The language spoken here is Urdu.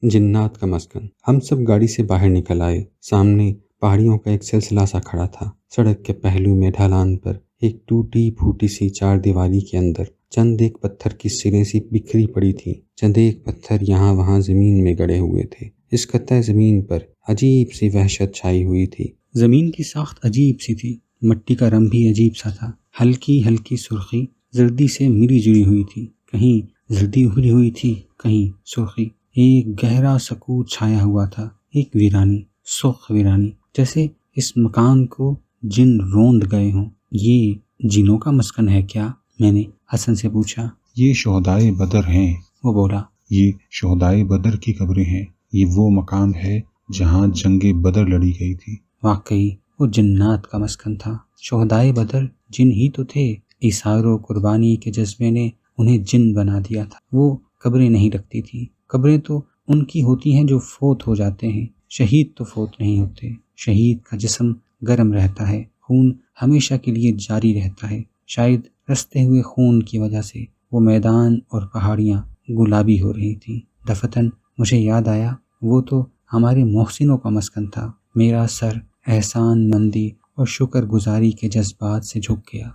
جنات کا مسکن۔ ہم سب گاڑی سے باہر نکل آئے۔ سامنے پہاڑیوں کا ایک سلسلہ سا کھڑا تھا۔ سڑک کے پہلو میں ڈھلان پر ایک ٹوٹی پھوٹی سی چار دیواری کے اندر چند ایک پتھر کی سریں سی بکھری پڑی تھی۔ چند ایک پتھر یہاں وہاں زمین میں گڑے ہوئے تھے۔ اس قطع زمین پر عجیب سی وحشت چھائی ہوئی تھی۔ زمین کی ساخت عجیب سی تھی۔ مٹی کا رنگ بھی عجیب سا تھا۔ ہلکی ہلکی سرخی زردی سے ملی جڑی ہوئی تھی۔ کہیں زردی ابھری ہوئی تھی، کہیں سرخی۔ ایک گہرا سکوت چھایا ہوا تھا، ایک ویرانی، سرخ ویرانی، جیسے اس مکان کو جن روند گئے ہوں۔ یہ جنوں کا مسکن ہے کیا؟ میں نے حسن سے پوچھا۔ یہ شہدائے بدر ہیں، وہ بولا۔ یہ شہدائے بدر کی قبریں ہیں۔ یہ وہ مقام ہے جہاں جنگ بدر لڑی گئی تھی۔ واقعی وہ جنات کا مسکن تھا۔ شہدائے بدر جن ہی تو تھے۔ ایثار و قربانی کے جذبے نے انہیں جن بنا دیا تھا۔ وہ قبریں نہیں رکھتی تھی۔ قبریں تو ان کی ہوتی ہیں جو فوت ہو جاتے ہیں، شہید تو فوت نہیں ہوتے۔ شہید کا جسم گرم رہتا ہے، خون ہمیشہ کے لیے جاری رہتا ہے۔ شاید رستے ہوئے خون کی وجہ سے وہ میدان اور پہاڑیاں گلابی ہو رہی تھیں۔ دفتن مجھے یاد آیا، وہ تو ہمارے محسنوں کا مسکن تھا۔ میرا سر احسان مندی اور شکر گزاری کے جذبات سے جھک گیا۔